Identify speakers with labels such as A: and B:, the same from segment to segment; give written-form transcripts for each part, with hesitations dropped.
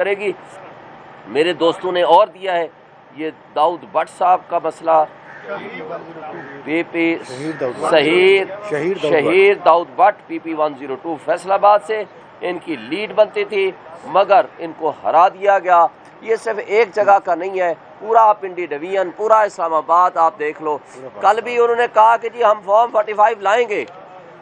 A: کرے گی. میرے دوستوں نے اور دیا ہے یہ داؤد بٹ صاحب کا مسئلہ, پی پی شہید داؤد بٹ PP 102 فیصل آباد سے, ان کی لیڈ بنتی تھی مگر ان کو ہرا دیا گیا. یہ صرف ایک جگہ کا نہیں ہے, پورا پنڈی ڈویژن, پورا اسلام آباد آپ دیکھ لو. کل بھی انہوں نے کہا کہ جی ہم فارم 45 لائیں گے.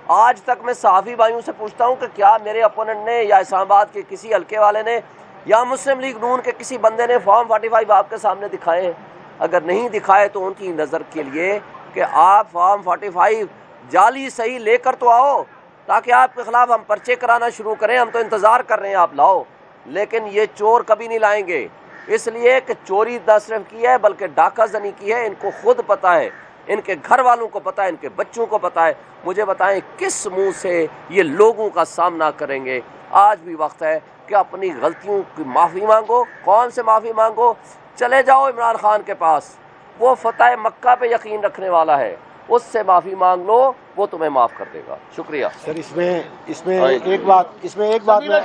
A: آج تک میں صحافی بھائیوں سے پوچھتا ہوں کہ کیا میرے اپوننٹ نے یا اسلام آباد کے کسی حلقے والے نے یا مسلم لیگ نون کے کسی بندے نے فارم 45 آپ کے سامنے دکھائے ہیں؟ اگر نہیں دکھائے تو ان کی نظر کے لیے کہ آپ فارم 45 جعلی صحیح لے کر تو آؤ تاکہ آپ کے خلاف ہم پرچے کرانا شروع کریں. ہم تو انتظار کر رہے ہیں آپ لاؤ, لیکن یہ چور کبھی نہیں لائیں گے, اس لیے کہ چوری نہ صرف کی ہے بلکہ ڈاکہ زنی کی ہے. ان کو خود پتہ ہے, ان کے گھر والوں کو پتہ ہے, ان کے بچوں کو پتہ ہے. مجھے بتائیں کس منہ سے یہ لوگوں کا سامنا کریں گے؟ آج بھی وقت ہے کہ اپنی غلطیوں کی معافی مانگو. کون سے معافی مانگو؟ چلے جاؤ عمران خان کے پاس, وہ فتح مکہ پہ یقین رکھنے والا ہے, اس سے معافی مانگ لو, وہ تمہیں معاف کر دے گا. شکریہ
B: سر. اس میں ایک بات میں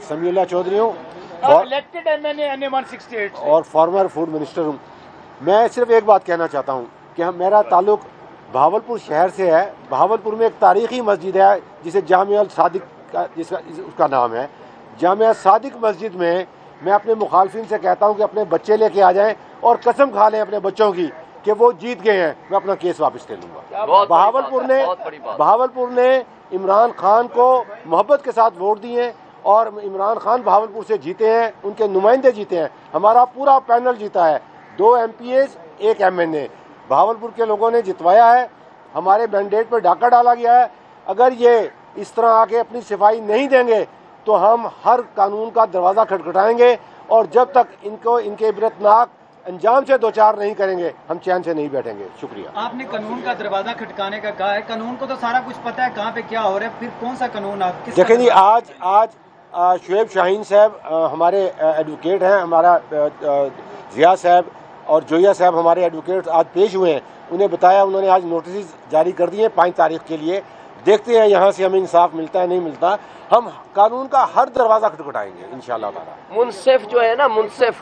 B: سمیع اللہ چودھری ہوں اور فارمر فوڈ منسٹر ہوں. میں صرف ایک بات کہنا چاہتا ہوں کہ میرا تعلق بہاولپور شہر سے ہے. بہاولپور میں ایک تاریخی مسجد ہے جسے جامعہ الصادق اس کا نام ہے. جامعہ صادق مسجد میں اپنے مخالفین سے کہتا ہوں کہ اپنے بچے لے کے آ جائیں اور قسم کھا لیں اپنے بچوں کی کہ وہ جیت گئے ہیں, میں اپنا کیس واپس لے لوں گا. بہاولپور نے عمران خان کو محبت کے ساتھ ووٹ دیے اور عمران خان بہاولپور سے جیتے ہیں, ان کے نمائندے جیتے ہیں, ہمارا پورا پینل جیتا ہے, 2 MPs 1 MNA. بہاولپور کے لوگوں نے جتوایا ہے, ہمارے مینڈیٹ پہ ڈاکہ ڈالا گیا ہے. اگر یہ اس طرح آ کے اپنی صفائی نہیں دیں گے تو ہم ہر قانون کا دروازہ کھٹکھٹائیں گے, اور جب تک ان کے عبرتناک انجام سے دوچار نہیں کریں گے ہم چین سے نہیں بیٹھیں گے. شکریہ.
C: آپ نے قانون کا دروازہ کھٹکانے کا کہا ہے, قانون کو تو سارا کچھ پتہ ہے کہاں پہ کیا ہو رہا ہے, پھر کون سا قانون آپ کس
B: دیکھیں جی, آج شعیب شاہین صاحب ہمارے ایڈوکیٹ ہیں, ہمارا ضیاء صاحب اور جویا صاحب ہمارے ایڈوکیٹ آج پیش ہوئے ہیں. انہیں بتایا, انہوں نے آج نوٹسز جاری کر دیے 5 تاریخ کے لیے. دیکھتے ہیں یہاں سے ہمیں انصاف ملتا ہے نہیں ملتا. ہم قانون کا ہر دروازہ کھٹکھٹائیں گے انشاءاللہ تعالی.
A: منصف جو ہے نا, منصف,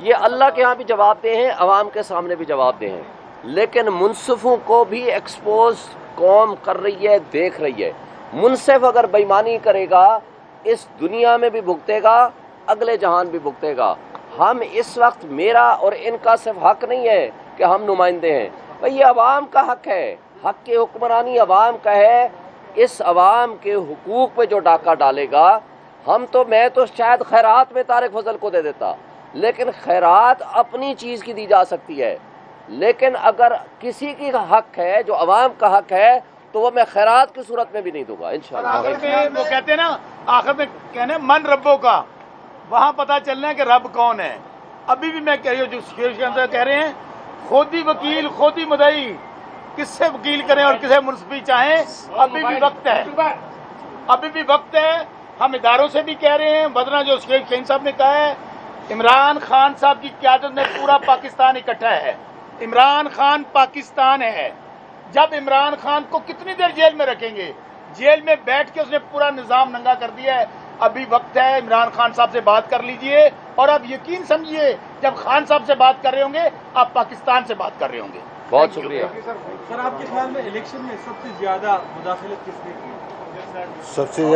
A: یہ اللہ کے ہاں بھی جواب دے ہیں, عوام کے سامنے بھی جواب دے ہیں, لیکن منصفوں کو بھی ایکسپوز قوم کر رہی ہے, دیکھ رہی ہے. منصف اگر بےایمانی کرے گا اس دنیا میں بھی بھگتے گا, اگلے جہان بھی بھگتے گا. ہم اس وقت, میرا اور ان کا صرف حق نہیں ہے کہ ہم نمائندے ہیں, بھئی یہ عوام کا حق ہے, حق کی حکمرانی عوام کا ہے. اس عوام کے حقوق پہ جو ڈاکہ ڈالے گا, میں تو شاید خیرات میں طارق فضل کو دے دیتا, لیکن خیرات اپنی چیز کی دی جا سکتی ہے, لیکن اگر کسی کی حق ہے جو عوام کا حق ہے تو وہ میں خیرات کی صورت میں بھی نہیں دوں گا انشاءاللہ.
D: آخر میں وہ کہتے ہیں نا, آخر میں کہنے من ربوں کا, وہاں پتہ چلنا ہے کہ رب کون ہے. ابھی بھی میں کہہ رہی ہوں جو شیخ کے اندر کہہ رہے ہیں, خود ہی وکیل خود ہی مدعی, کس سے وکیل کریں اور کسے منصفی چاہیں, ابھی بھی وقت ہے, ابھی بھی وقت ہے. ہم اداروں سے بھی کہہ رہے ہیں, بدنا جو شیخ شاہین صاحب نے کہا ہے, عمران خان صاحب کی قیادت میں پورا پاکستان اکٹھا ہے. عمران خان پاکستان ہے. جب عمران خان کو کتنی دیر جیل میں رکھیں گے؟ جیل میں بیٹھ کے اس نے پورا نظام ننگا کر دیا ہے. ابھی وقت ہے, عمران خان صاحب سے بات کر لیجئے, اور اب یقین سمجھیے جب خان صاحب سے بات کر رہے ہوں گے آپ پاکستان سے بات کر رہے ہوں گے.
A: بہت شکریہ.
C: سر آپ کے خیال میں الیکشن میں سب سے زیادہ مداخلت کس نے کی؟
B: سب سے زیادہ